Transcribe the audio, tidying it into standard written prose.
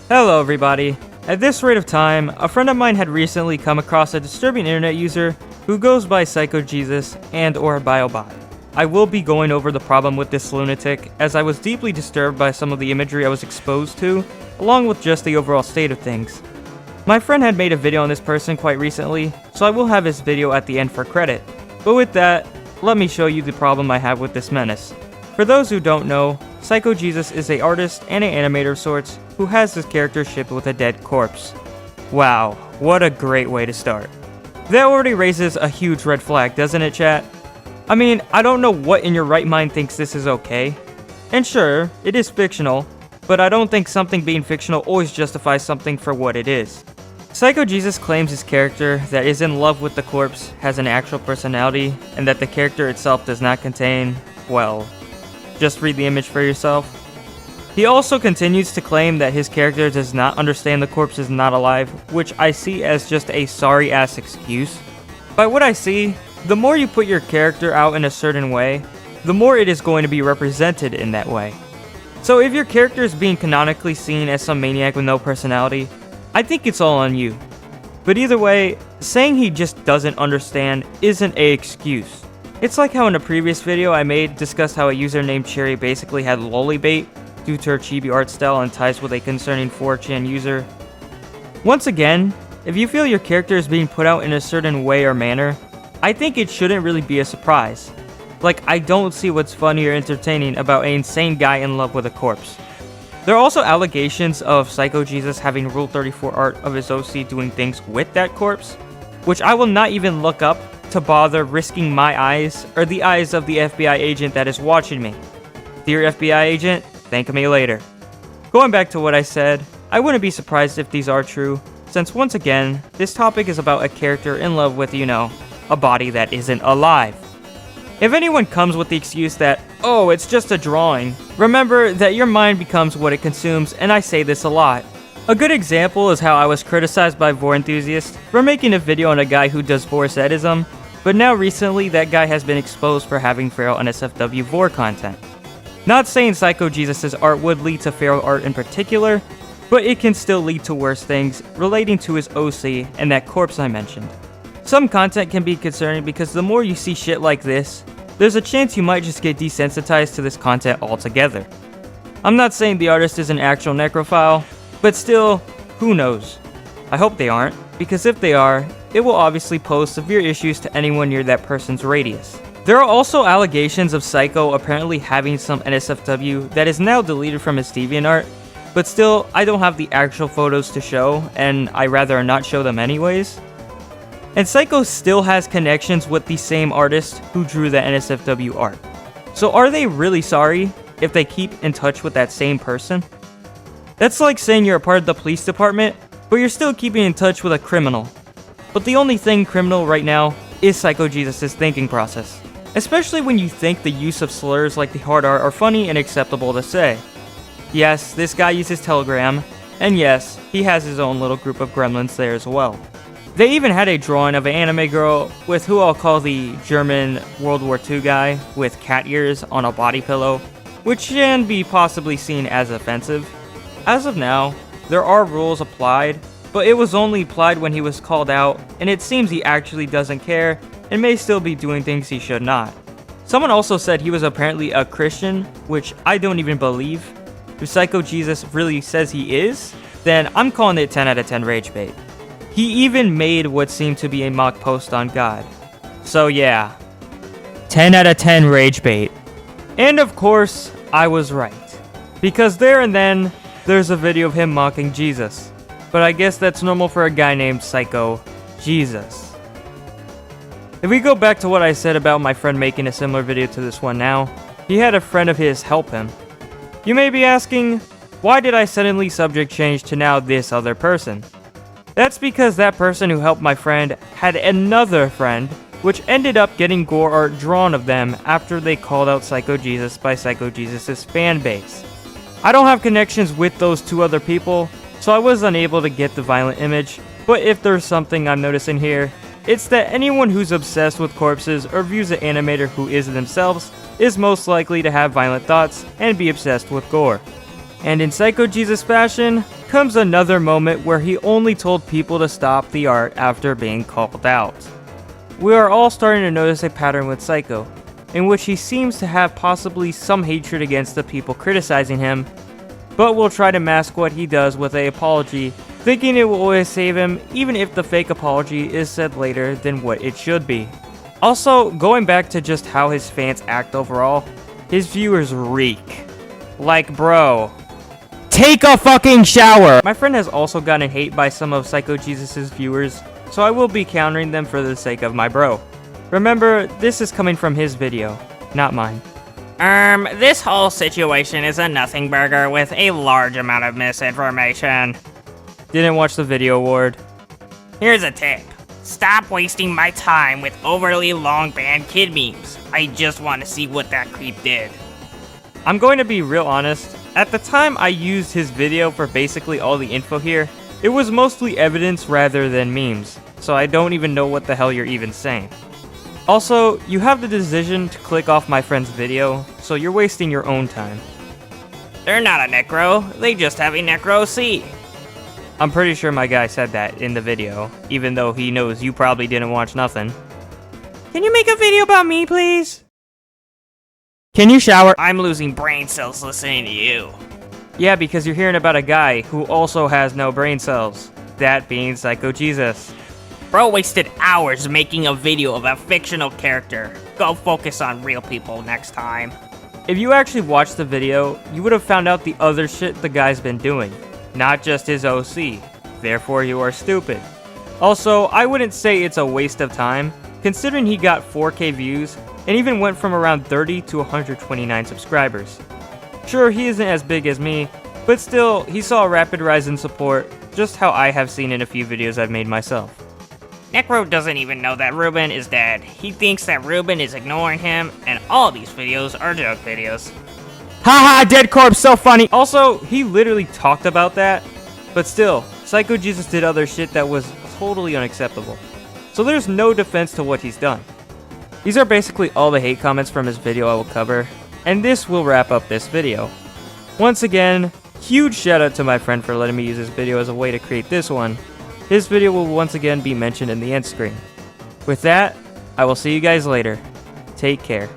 Hello everybody. At this rate of time, a friend of mine had recently come across a disturbing internet user who goes by PsychoJesus and or BioBot. I will be going over the problem with this lunatic, as I was deeply disturbed by some of the imagery I was exposed to, along with just the overall state of things. My friend had made a video on this person quite recently, so I will have his video at the end for credit. But with that, let me show you the problem I have with this menace. For those who don't know, PsychoJesus is an artist and an animator of sorts who has his character shipped with a dead corpse. Wow, what a great way to start. That already raises a huge red flag, doesn't it, chat? I mean, I don't know what in your right mind thinks this is okay. And sure, it is fictional, but I don't think something being fictional always justifies something for what it is. PsychoJesus claims his character that is in love with the corpse has an actual personality, and that the character itself does not contain, well, just read the image for yourself. He also continues to claim that his character does not understand the corpse is not alive, which I see as just a sorry-ass excuse. By what I see, the more you put your character out in a certain way, the more it is going to be represented in that way. So if your character is being canonically seen as some maniac with no personality, I think it's all on you. But either way, saying he just doesn't understand isn't an excuse. It's like how in a previous video I made discussed how a user named Cherry basically had lollybait due to her chibi art style and ties with a concerning 4chan user. Once again, if you feel your character is being put out in a certain way or manner, I think it shouldn't really be a surprise. Like, I don't see what's funny or entertaining about an insane guy in love with a corpse. There are also allegations of PsychoJesus having Rule 34 art of his OC doing things with that corpse, which I will not even look up to bother risking my eyes or the eyes of the FBI agent that is watching me. Dear FBI agent, thank me later. Going back to what I said, I wouldn't be surprised if these are true, since once again, this topic is about a character in love with, a body that isn't alive. If anyone comes with the excuse that, oh, it's just a drawing, remember that your mind becomes what it consumes, and I say this a lot. A good example is how I was criticized by Vor enthusiasts for making a video on a guy who does Vor sadism, but now recently that guy has been exposed for having feral NSFW Vor content. Not saying PsychoJesus' art would lead to feral art in particular, but it can still lead to worse things relating to his OC and that corpse I mentioned. Some content can be concerning because the more you see shit like this, there's a chance you might just get desensitized to this content altogether. I'm not saying the artist is an actual necrophile, but still, who knows? I hope they aren't, because if they are, it will obviously pose severe issues to anyone near that person's radius. There are also allegations of Psycho apparently having some NSFW that is now deleted from his DeviantArt, but still, I don't have the actual photos to show, and I rather not show them anyways. And Psycho still has connections with the same artist who drew the NSFW art. So are they really sorry if they keep in touch with that same person? That's like saying you're a part of the police department, but you're still keeping in touch with a criminal. But the only thing criminal right now is PsychoJesus' thinking process. Especially when you think the use of slurs like the hard R are funny and acceptable to say. Yes, this guy uses Telegram, and yes, he has his own little group of gremlins there as well. They even had a drawing of an anime girl with who I'll call the German World War II guy with cat ears on a body pillow, which can be possibly seen as offensive. As of now, there are rules applied, but it was only applied when he was called out, and it seems he actually doesn't care and may still be doing things he should not. Someone also said he was apparently a Christian, which I don't even believe. If PsychoJesus really says he is, then I'm calling it 10 out of 10 rage bait. He even made what seemed to be a mock post on God. So yeah, 10 out of 10 rage bait. And of course, I was right. Because there and then, there's a video of him mocking Jesus. But I guess that's normal for a guy named PsychoJesus. If we go back to what I said about my friend making a similar video to this one now, he had a friend of his help him. You may be asking, why did I suddenly subject change to now this other person? That's because that person who helped my friend had another friend, which ended up getting gore art drawn of them after they called out PsychoJesus by PsychoJesus' fan base. I don't have connections with those two other people, so I was unable to get the violent image, but if there's something I'm noticing here, it's that anyone who's obsessed with corpses or views an animator who is themselves is most likely to have violent thoughts and be obsessed with gore. And in PsychoJesus fashion, comes another moment where he only told people to stop the art after being called out. We are all starting to notice a pattern with Psycho, in which he seems to have possibly some hatred against the people criticizing him, but will try to mask what he does with an apology, thinking it will always save him even if the fake apology is said later than what it should be. Also, going back to just how his fans act overall, his viewers reek. Like, bro, take a fucking shower! My friend has also gotten hate by some of PsychoJesus' viewers, so I will be countering them for the sake of my bro. Remember, this is coming from his video, not mine. This whole situation is a nothing burger with a large amount of misinformation. Didn't watch the video, Ward. Here's a tip. Stop wasting my time with overly long banned kid memes. I just want to see what that creep did. I'm going to be real honest. At the time I used his video for basically all the info here, it was mostly evidence rather than memes, so I don't even know what the hell you're even saying. Also, you have the decision to click off my friend's video, so you're wasting your own time. They're not a necro, they just have a necro C. I'm pretty sure my guy said that in the video, even though he knows you probably didn't watch nothing. Can you make a video about me, please? Can you shower? I'm losing brain cells listening to you. Yeah, because you're hearing about a guy who also has no brain cells. That being PsychoJesus. Bro wasted hours making a video of a fictional character. Go focus on real people next time. If you actually watched the video, you would have found out the other shit the guy's been doing. Not just his OC. Therefore you are stupid. Also, I wouldn't say it's a waste of time, considering he got 4K views and even went from around 30 to 129 subscribers. Sure, he isn't as big as me, but still, he saw a rapid rise in support, just how I have seen in a few videos I've made myself. Necro doesn't even know that Ruben is dead. He thinks that Ruben is ignoring him, and all these videos are joke videos. Haha, dead corpse, so funny! Also, he literally talked about that, but still, PsychoJesus did other shit that was totally unacceptable. So there's no defense to what he's done. These are basically all the hate comments from his video I will cover, and this will wrap up this video. Once again, huge shout out to my friend for letting me use this video as a way to create this one. His video will once again be mentioned in the end screen. With that, I will see you guys later. Take care.